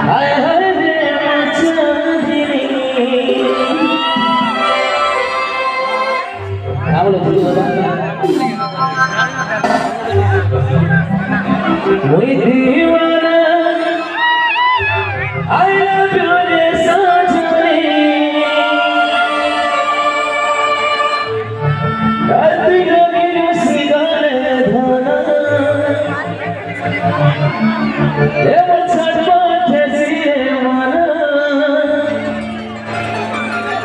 हाय हाय रे मचानी क्या बोलो बोलो वही दीवाना I love you रे साजनी धरती लगी सिगारे धाना ये मचड़ बाटे सिरे माना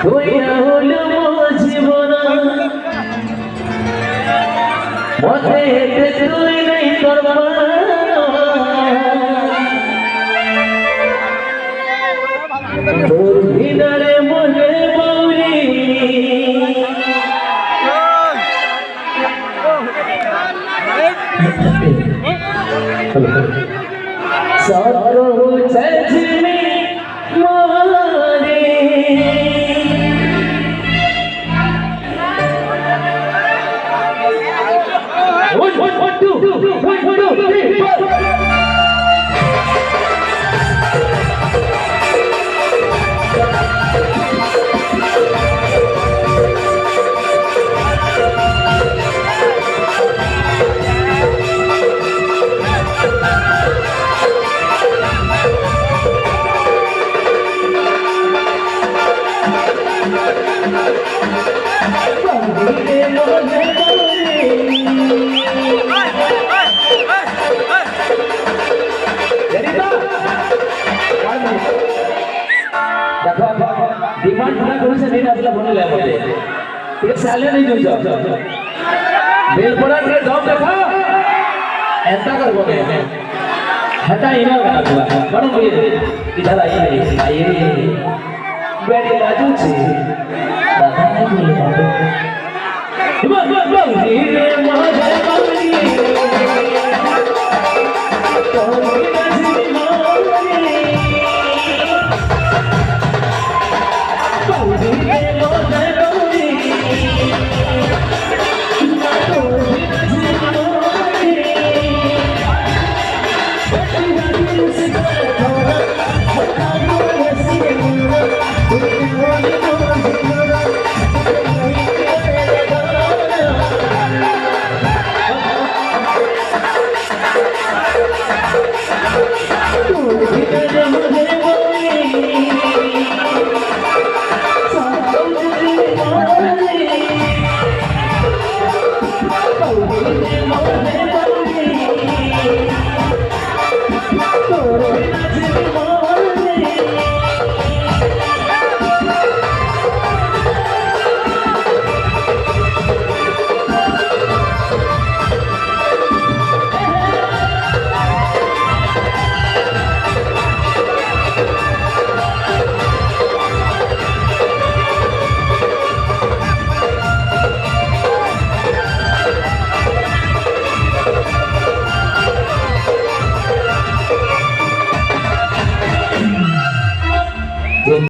कोई ना होलो जीवना मोते ते तुई नहीं करवाना তোর ভিতরে মনে বলি সরো চজমি মারে ওই ওই ওই টু ওই টু থ্রি ফোর डिमांड पूरा करू से नहीं असला बोलने लगा मुझे ये साले नहीं जो जाओ बेल पड़ा रे जॉब देखा ऐसा कर बोले हटा इना का हुआ बड़ो ये इधर आइए बैठे बाजू से दादा ने बोले बस रे महाजन बाबली